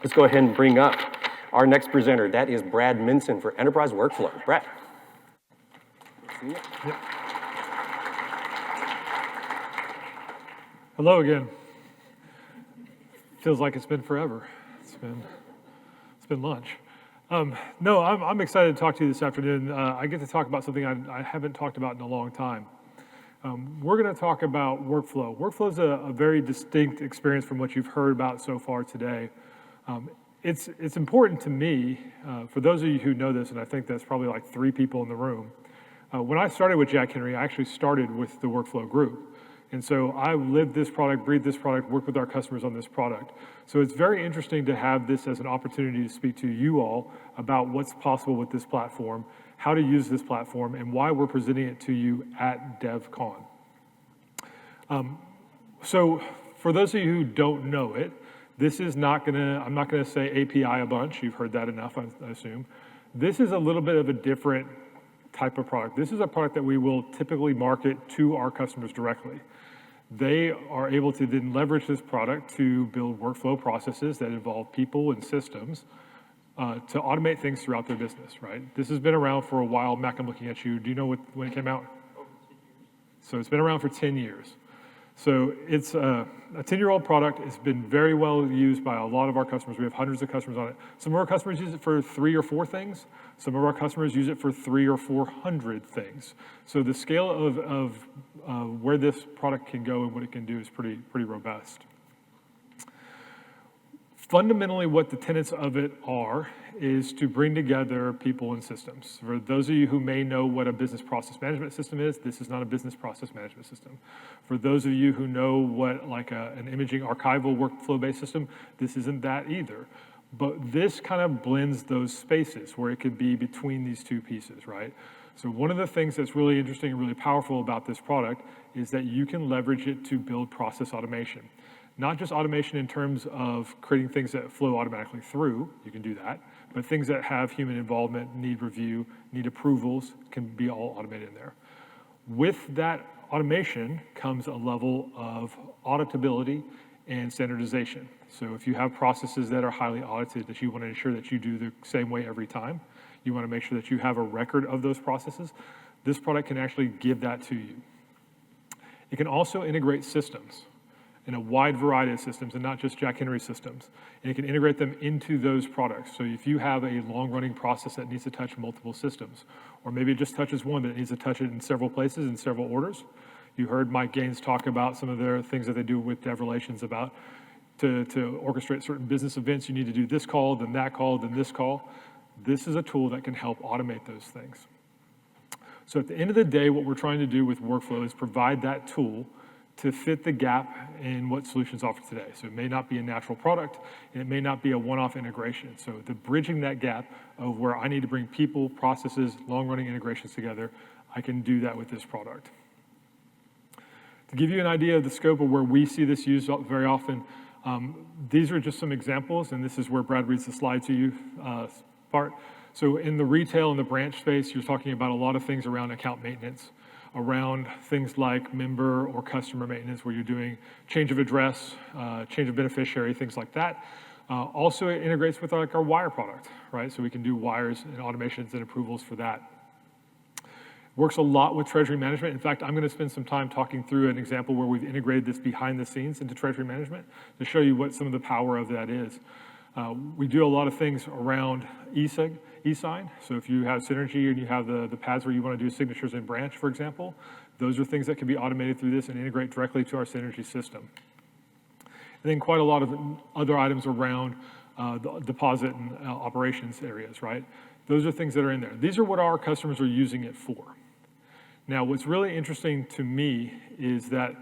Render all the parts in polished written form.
Let's go ahead and bring up our next presenter. That is Brad Mintun for Enterprise Workflow. Brad. See you. Yep. Hello again. Feels like it's been forever. It's been lunch. No, I'm excited to talk to you this afternoon. I get to talk about something I haven't talked about in a long time. We're going to talk about workflow. Workflow is a very distinct experience from what you've heard about so far today. It's important to me, for those of you who know this, and I think that's probably like 3 people in the room. When I started with Jack Henry, I actually started with the workflow group. And so I lived this product, breathed this product, worked with our customers on this product. So it's very interesting to have this as an opportunity to speak to you all about what's possible with this platform, how to use this platform, and why we're presenting it to you at DevCon. So for those of you who don't know it, I'm not gonna say API a bunch. You've heard that enough, I assume. This is a little bit of a different type of product. This is a product that we will typically market to our customers directly. They are able to then leverage this product to build workflow processes that involve people and systems to automate things throughout their business, right? This has been around for a while. Mac, I'm looking at you. Do you know when it came out? Over 10 years. So it's been around for 10 years. So it's a 10-year-old product. It's been very well used by a lot of our customers. We have hundreds of customers on it. Some of our customers use it for 3 or 4 things. Some of our customers use it for 300 or 400 things. So the scale of where this product can go and what it can do is pretty robust. Fundamentally, what the tenets of it are is to bring together people and systems. For those of you who may know what a business process management system is, this is not a business process management system. For those of you who know what like an imaging archival workflow-based system, this isn't that either. But this kind of blends those spaces where it could be between these 2 pieces, right? So one of the things that's really interesting and really powerful about this product is that you can leverage it to build process automation. Not just automation in terms of creating things that flow automatically through, you can do that, but things that have human involvement, need review, need approvals, can be all automated in there. With that automation comes a level of auditability and standardization. So if you have processes that are highly audited that you want to ensure that you do the same way every time, you want to make sure that you have a record of those processes, this product can actually give that to you. It can also integrate systems in a wide variety of systems and not just Jack Henry systems. And it can integrate them into those products. So if you have a long-running process that needs to touch multiple systems, or maybe it just touches one, but it needs to touch it in several places, in several orders. You heard Mike Gaines talk about some of their things that they do with dev relations about to orchestrate certain business events. You need to do this call, then that call, then this call. This is a tool that can help automate those things. So at the end of the day, what we're trying to do with workflow is provide that tool to fit the gap in what solutions offer today. So it may not be a natural product, and it may not be a one-off integration. So the bridging that gap of where I need to bring people, processes, long-running integrations together, I can do that with this product. To give you an idea of the scope of where we see this used very often, these are just some examples, and this is where Brad reads the slide to you part. So in the retail and the branch space, you're talking about a lot of things around account maintenance, around things like member or customer maintenance where you're doing change of address, change of beneficiary, things like that. Also, it integrates with like our wire product, right? So we can do wires and automations and approvals for that. Works a lot with treasury management. In fact, I'm going to spend some time talking through an example where we've integrated this behind the scenes into treasury management to show you what some of the power of that is. We do a lot of things around e-sign. So if you have Synergy and you have the pads where you want to do signatures in branch, for example, those are things that can be automated through this and integrate directly to our Synergy system. And then quite a lot of other items around the deposit and operations areas, right? Those are things that are in there. These are what our customers are using it for. Now, what's really interesting to me is that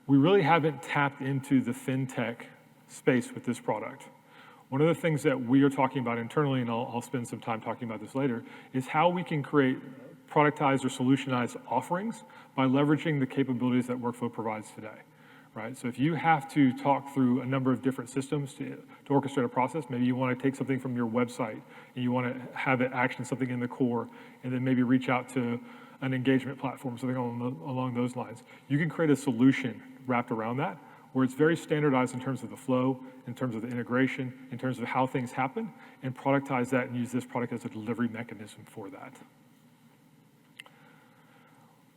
we really haven't tapped into the fintech space with this product. One of the things that we are talking about internally, and I'll spend some time talking about this later, is how we can create productized or solutionized offerings by leveraging the capabilities that Workflow provides today, right? So if you have to talk through a number of different systems to orchestrate a process, maybe you want to take something from your website and you want to have it action something in the core and then maybe reach out to an engagement platform, something along those lines. You can create a solution wrapped around that, where it's very standardized in terms of the flow, in terms of the integration, in terms of how things happen, and productize that and use this product as a delivery mechanism for that.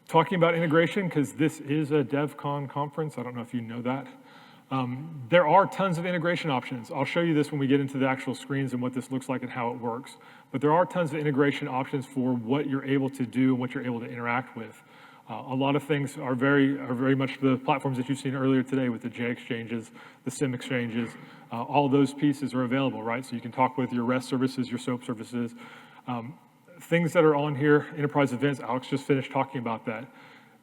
Talking about integration, because this is a DevCon conference, I don't know if you know that. There are tons of integration options. I'll show you this when we get into the actual screens and what this looks like and how it works. But there are tons of integration options for what you're able to do and what you're able to interact with. A lot of things are very much the platforms that you've seen earlier today with the J exchanges, the SIM exchanges. All those pieces are available, right? So you can talk with your REST services, your SOAP services. Things that are on here, enterprise events, Alex just finished talking about that.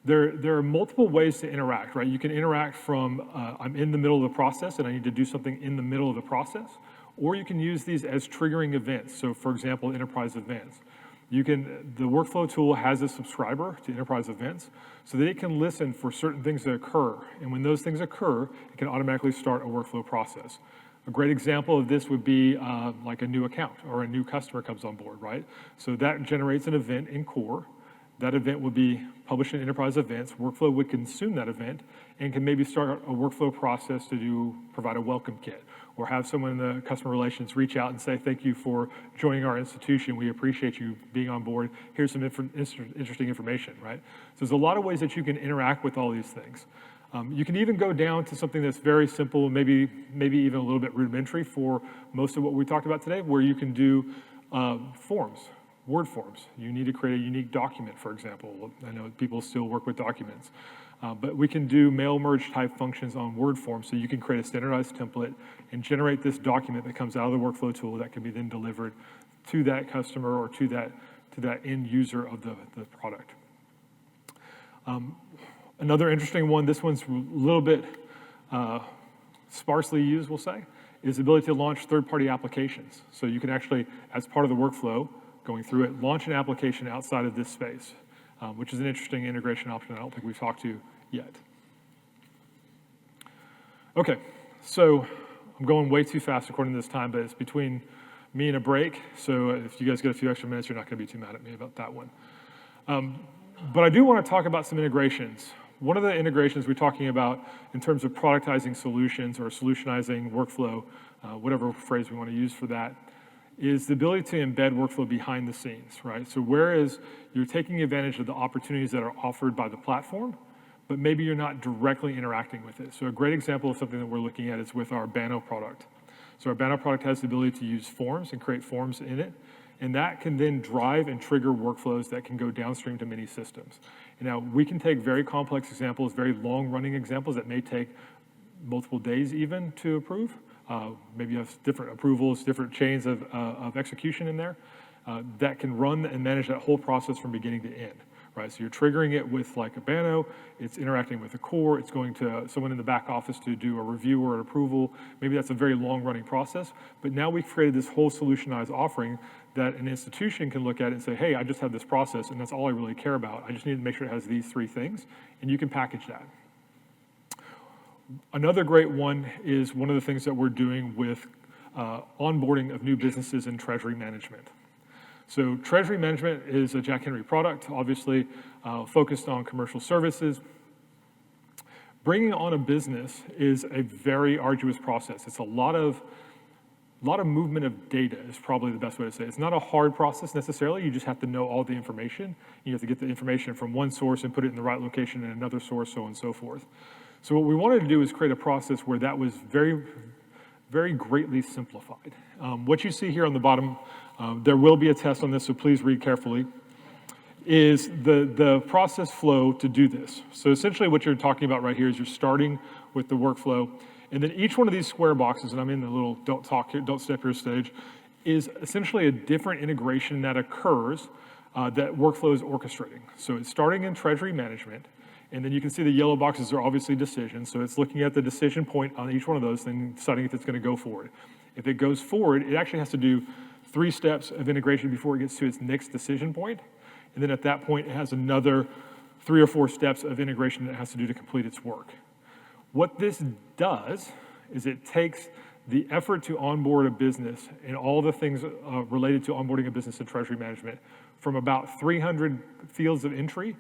There are multiple ways to interact, right? You can interact from, I'm in the middle of the process and I need to do something in the middle of the process, or you can use these as triggering events. So for example, enterprise events. The workflow tool has a subscriber to enterprise events so that it can listen for certain things that occur. And when those things occur, it can automatically start a workflow process. A great example of this would be like a new account or a new customer comes on board, right? So that generates an event in core. That event would be published in enterprise events. Workflow would consume that event and can maybe start a workflow process to provide a welcome kit or have someone in the customer relations reach out and say, thank you for joining our institution. We appreciate you being on board. Here's some interesting information, right? So there's a lot of ways that you can interact with all these things. You can even go down to something that's very simple, maybe even a little bit rudimentary for most of what we talked about today, where you can do forms. Word forms. You need to create a unique document, for example. I know people still work with documents, but we can do mail merge type functions on Word forms, so you can create a standardized template and generate this document that comes out of the workflow tool that can be then delivered to that customer or to that end user of the product. Another interesting one, this one's a little bit sparsely used, we'll say, is the ability to launch third-party applications. So you can actually, as part of the workflow, going through it, launch an application outside of this space, which is an interesting integration option I don't think we've talked to yet. Okay, so I'm going way too fast according to this time, but it's between me and a break, so if you guys get a few extra minutes, you're not gonna be too mad at me about that one. But I do wanna talk about some integrations. One of the integrations we're talking about in terms of productizing solutions or solutionizing workflow, whatever phrase we wanna use for that, is the ability to embed workflow behind the scenes, right? So whereas you're taking advantage of the opportunities that are offered by the platform, but maybe you're not directly interacting with it. So a great example of something that we're looking at is with our Banno product. So our Banno product has the ability to use forms and create forms in it, and that can then drive and trigger workflows that can go downstream to many systems. And now we can take very complex examples, very long-running examples that may take multiple days even to approve. Maybe you have different approvals, different chains of execution in there that can run and manage that whole process from beginning to end, right? So you're triggering it with like a Banno, it's interacting with the core, it's going to someone in the back office to do a review or an approval. Maybe that's a very long running process, but now we've created this whole solutionized offering that an institution can look at and say, hey, I just have this process and that's all I really care about. I just need to make sure it has these three things, and you can package that. Another great one is one of the things that we're doing with onboarding of new businesses in treasury management. So treasury management is a Jack Henry product, obviously focused on commercial services. Bringing on a business is a very arduous process. It's a lot of movement of data is probably the best way to say it. It's not a hard process necessarily. You just have to know all the information. You have to get the information from one source and put it in the right location in another source, so on and so forth. So what we wanted to do is create a process where that was very, very greatly simplified. What you see here on the bottom, there will be a test on this, so please read carefully, is the process flow to do this. So essentially what you're talking about right here is you're starting with the workflow, and then each one of these square boxes, and I'm in the little don't talk here, don't step here stage, is essentially a different integration that occurs that workflow is orchestrating. So it's starting in treasury management, and then you can see the yellow boxes are obviously decisions. So it's looking at the decision point on each one of those and deciding if it's going to go forward. If it goes forward, it actually has to do 3 steps of integration before it gets to its next decision point. And then at that point, it has another 3 or 4 steps of integration that it has to do to complete its work. What this does is it takes the effort to onboard a business and all the things related to onboarding a business in treasury management from about 300 fields of entry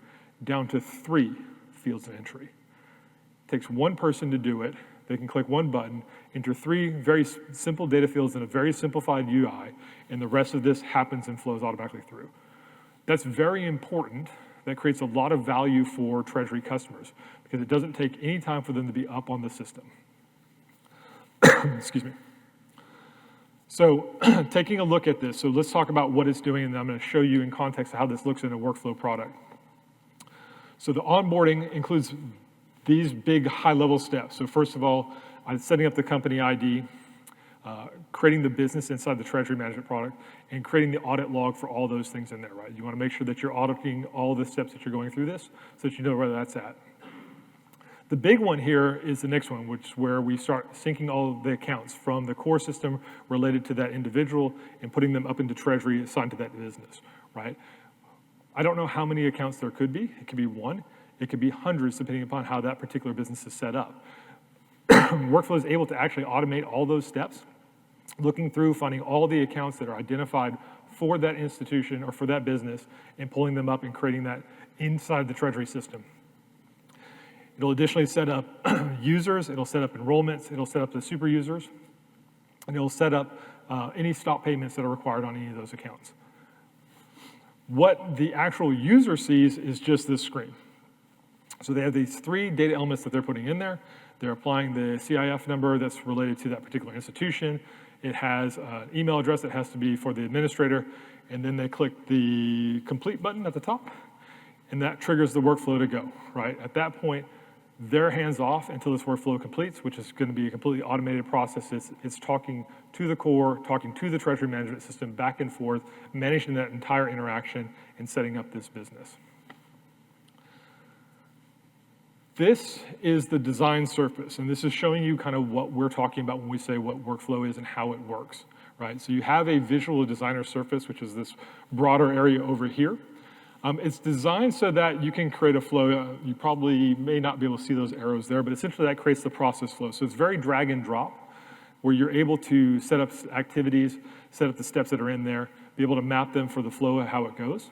down to 3 fields of entry. takes one person to do it. They can click one button, enter 3 very simple data fields in a very simplified UI, and the rest of this happens and flows automatically through. That's very important. That creates a lot of value for Treasury customers because it doesn't take any time for them to be up on the system. Excuse me. So taking a look at this, so let's talk about what it's doing, and then I'm going to show you in context how this looks in a workflow product. So the onboarding includes these big high-level steps. So first of all, I'm setting up the company ID, creating the business inside the Treasury Management product, and creating the audit log for all those things in there, right? You want to make sure that you're auditing all the steps that you're going through this so that you know where that's at. The big one here is the next one, which is where we start syncing all of the accounts from the core system related to that individual and putting them up into Treasury assigned to that business, right? I don't know how many accounts there could be. It could be 1. It could be hundreds, depending upon how that particular business is set up. Workflow is able to actually automate all those steps, looking through, finding all the accounts that are identified for that institution or for that business, and pulling them up and creating that inside the Treasury system. It'll additionally set up users, it'll set up enrollments, it'll set up the super users, and it'll set up any stop payments that are required on any of those accounts. What the actual user sees is just this screen. So they have these 3 data elements that they're putting in there. They're applying the CIF number that's related to that particular institution. It has an email address that has to be for the administrator, and then they click the complete button at the top, and that triggers the workflow to go, right? At that point, they're hands off until this workflow completes, which is going to be a completely automated process. It's talking to the core, talking to the Treasury Management system back and forth, managing that entire interaction and setting up this business. This is the design surface, and this is showing you kind of what we're talking about when we say what workflow is and how it works, right? So you have a visual designer surface, which is this broader area over here. It's designed so that you can create a flow. You probably may not be able to see those arrows there, but essentially that creates the process flow. So it's very drag and drop, where you're able to set up activities, set up the steps that are in there, be able to map them for the flow of how it goes.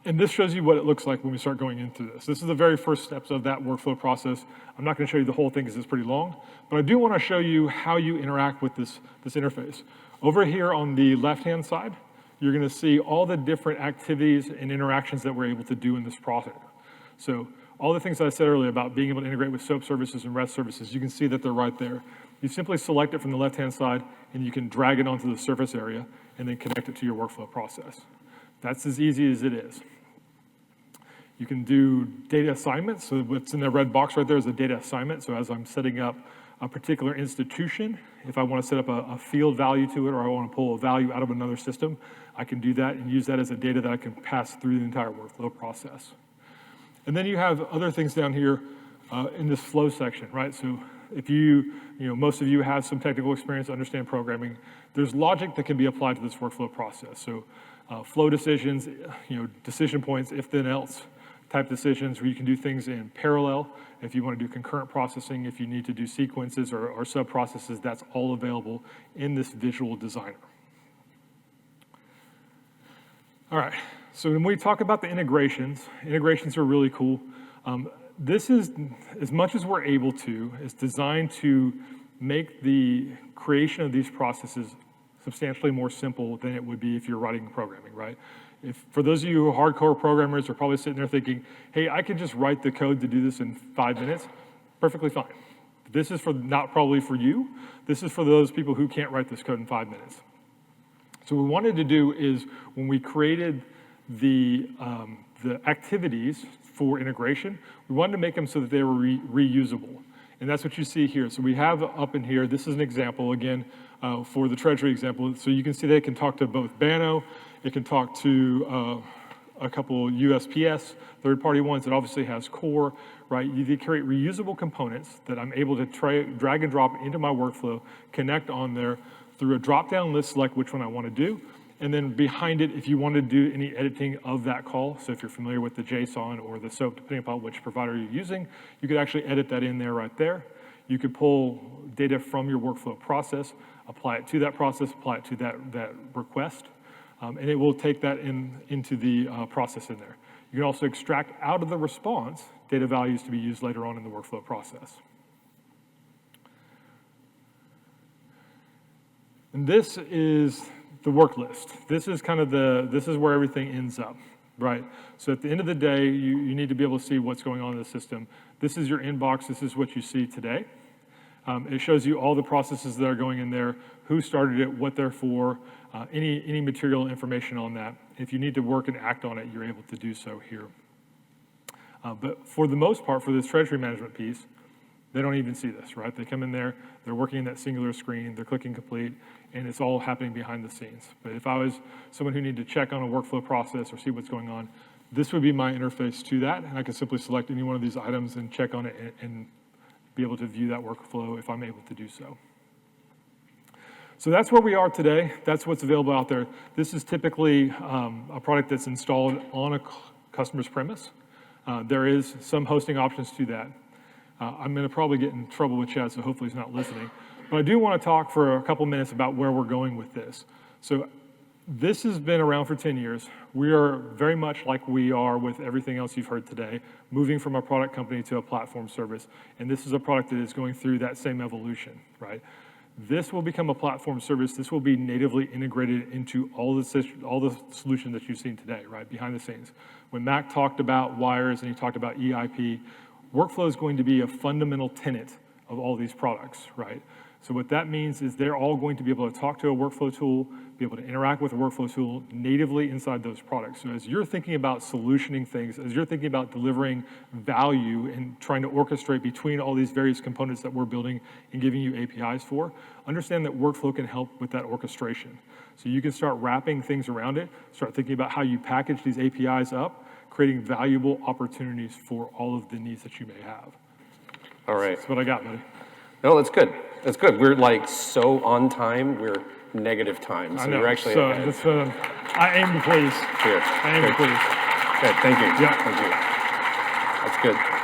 And this shows you what it looks like when we start going into this. This is the very first steps of that workflow process. I'm not going to show you the whole thing because it's pretty long, but I do want to show you how you interact with this interface. Over here on the left-hand side, you're going to see all the different activities and interactions that we're able to do in this process. So all the things that I said earlier about being able to integrate with SOAP services and REST services, you can see that they're right there. You simply select it from the left-hand side, and you can drag it onto the surface area and then connect it to your workflow process. That's as easy as it is. You can do data assignments. So what's in the red box right there is a data assignment. So as I'm setting up a particular institution, if I want to set up a field value to it or I want to pull a value out of another system, I can do that and use that as a data that I can pass through the entire workflow process. And then you have other things down here in this flow section, right? So if most of you have some technical experience, understand programming, there's logic that can be applied to this workflow process. So flow decisions, decision points, if then else type decisions where you can do things in parallel. If you want to do concurrent processing, if you need to do sequences or sub-processes, that's all available in this visual designer. All right, so when we talk about the integrations are really cool. This is, as much as we're able to, is designed to make the creation of these processes substantially more simple than it would be if you're writing programming, right? For those of you who are hardcore programmers are probably sitting there thinking, hey, I could just write the code to do this in 5 minutes, perfectly fine. This is not probably for you. This is for those people who can't write this code in 5 minutes. So what we wanted to do is when we created the activities for integration, we wanted to make them so that they were reusable. And that's what you see here. So we have up in here, this is an example, again, for the Treasury example. So you can see they can talk to both Banno, it can talk to a couple USPS, third-party ones. It obviously has core, right? You create reusable components that I'm able to drag and drop into my workflow, connect on there through a drop-down list, select which one I want to do. And then behind it, if you want to do any editing of that call, so if you're familiar with the JSON or the SOAP, depending upon which provider you're using, you could actually edit that in there right there. You could pull data from your workflow process, apply it to that process, apply it to that request, and it will take that into the process in there. You can also extract out of the response data values to be used later on in the workflow process. And this is the work list. This is kind of this is where everything ends up, right? So at the end of the day, you need to be able to see what's going on in the system. This is your inbox. This is what you see today. It shows you all the processes that are going in there, who started it, what they're for, any material information on that. If you need to work and act on it, you're able to do so here. But for the most part, for this treasury management piece, they don't even see this, right? They come in there, they're working in that singular screen, they're clicking complete, and it's all happening behind the scenes. But if I was someone who needed to check on a workflow process or see what's going on, this would be my interface to that, and I can simply select any one of these items and check on it and be able to view that workflow if I'm able to do so. So that's where we are today. That's what's available out there. This is typically a product that's installed on a customer's premise. There is some hosting options to that. I'm going to probably get in trouble with Chad, so hopefully he's not listening. But I do want to talk for a couple minutes about where we're going with this. So this has been around for 10 years. We are very much like we are with everything else you've heard today, moving from a product company to a platform service. And this is a product that is going through that same evolution, right? This will become a platform service. This will be natively integrated into all the solutions that you've seen today, right, behind the scenes. When Mac talked about wires and he talked about EIP, workflow is going to be a fundamental tenet of all these products, right? So what that means is they're all going to be able to talk to a workflow tool, be able to interact with a workflow tool natively inside those products. So as you're thinking about solutioning things, as you're thinking about delivering value and trying to orchestrate between all these various components that we're building and giving you APIs for, understand that workflow can help with that orchestration. So you can start wrapping things around it, start thinking about how you package these APIs up, creating valuable opportunities for all of the needs that you may have. All right. That's what I got, buddy. No, that's good. That's good. We're like so on time. We're negative time. So I know. you're actually so ahead. that's, I aim to please. Here. I aim to please. Good. Thank you. Yeah. Thank you. That's good.